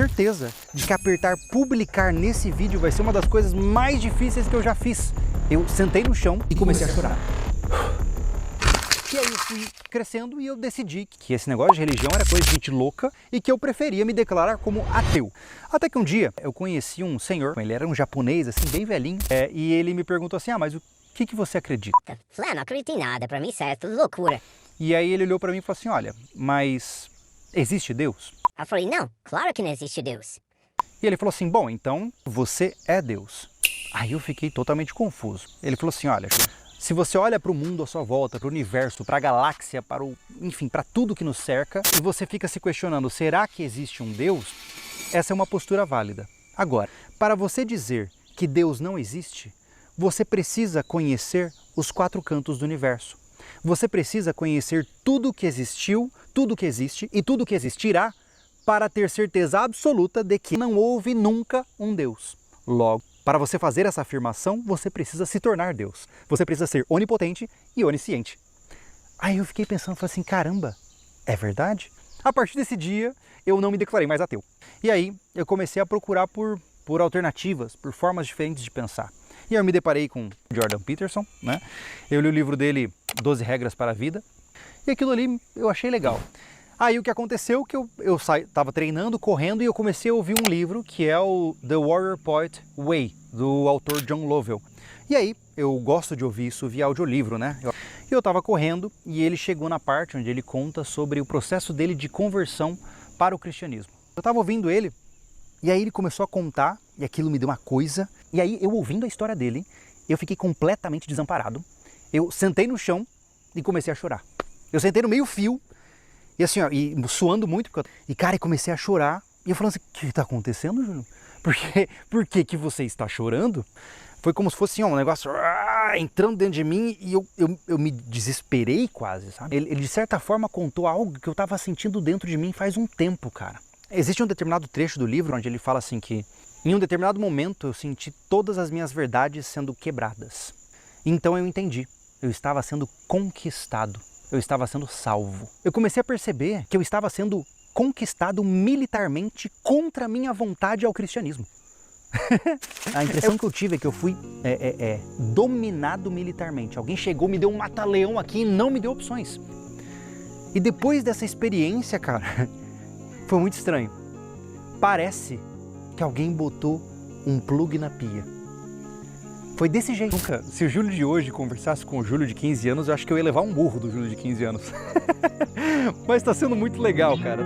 certeza de que apertar publicar nesse vídeo vai ser uma das coisas mais difíceis que eu já fiz. Eu sentei no chão e comecei a chorar. E aí eu fui crescendo e eu decidi que esse negócio de religião era coisa de gente louca e que eu preferia me declarar como ateu. Até que um dia eu conheci um senhor, ele era um japonês assim, bem velhinho, e ele me perguntou assim, mas o que você acredita? Falei, não acredito em nada, pra mim isso é tudo loucura. E aí ele olhou pra mim e falou assim, olha, mas existe Deus? Eu falei, não, claro que não existe Deus. E ele falou assim, bom, então você é Deus. Aí eu fiquei totalmente confuso. Ele falou assim, olha, se você olha para o mundo à sua volta, para o universo, para a galáxia, enfim, para tudo que nos cerca, e você fica se questionando, será que existe um Deus? Essa é uma postura válida. Agora, para você dizer que Deus não existe, você precisa conhecer os quatro cantos do universo. Você precisa conhecer tudo que existiu, tudo que existe e tudo que existirá para ter certeza absoluta de que não houve nunca um Deus. Logo, para você fazer essa afirmação, você precisa se tornar Deus. Você precisa ser onipotente e onisciente. Aí eu fiquei pensando, falei assim, caramba, é verdade? A partir desse dia, eu não me declarei mais ateu. E aí, eu comecei a procurar por alternativas, por formas diferentes de pensar. E aí eu me deparei com Jordan Peterson, né? Eu li o livro dele, 12 Regras para a Vida, e aquilo ali eu achei legal. Aí o que aconteceu que eu estava treinando, correndo, e eu comecei a ouvir um livro que é o The Warrior Poet Way, do autor John Lovell. E aí, eu gosto de ouvir isso via audiolivro, né? Eu estava correndo e ele chegou na parte onde ele conta sobre o processo dele de conversão para o cristianismo. Eu estava ouvindo ele, e aí ele começou a contar, e aquilo me deu uma coisa. E aí, eu ouvindo a história dele, eu fiquei completamente desamparado. Eu sentei no chão e comecei a chorar. Eu sentei no meio fio, e assim, ó, e suando muito, e cara, eu comecei a chorar, e eu falando assim, o que está acontecendo, Júlio? Por que você está chorando? Foi como se fosse assim, ó, um negócio entrando dentro de mim, e eu me desesperei quase, sabe? Ele de certa forma contou algo que eu estava sentindo dentro de mim faz um tempo, cara. Existe um determinado trecho do livro onde ele fala assim que, em um determinado momento, eu senti todas as minhas verdades sendo quebradas. Então eu entendi, eu estava sendo conquistado. Eu estava sendo salvo. Eu comecei a perceber que eu estava sendo conquistado militarmente contra a minha vontade ao cristianismo. A impressão que eu tive é que eu fui dominado militarmente. Alguém chegou, me deu um mata-leão aqui e não me deu opções. E depois dessa experiência, cara, foi muito estranho. Parece que alguém botou um plug na pia. Foi desse jeito. Nunca, se o Júlio de hoje conversasse com o Júlio de 15 anos, eu acho que eu ia levar um burro do Júlio de 15 anos. Mas tá sendo muito legal, cara.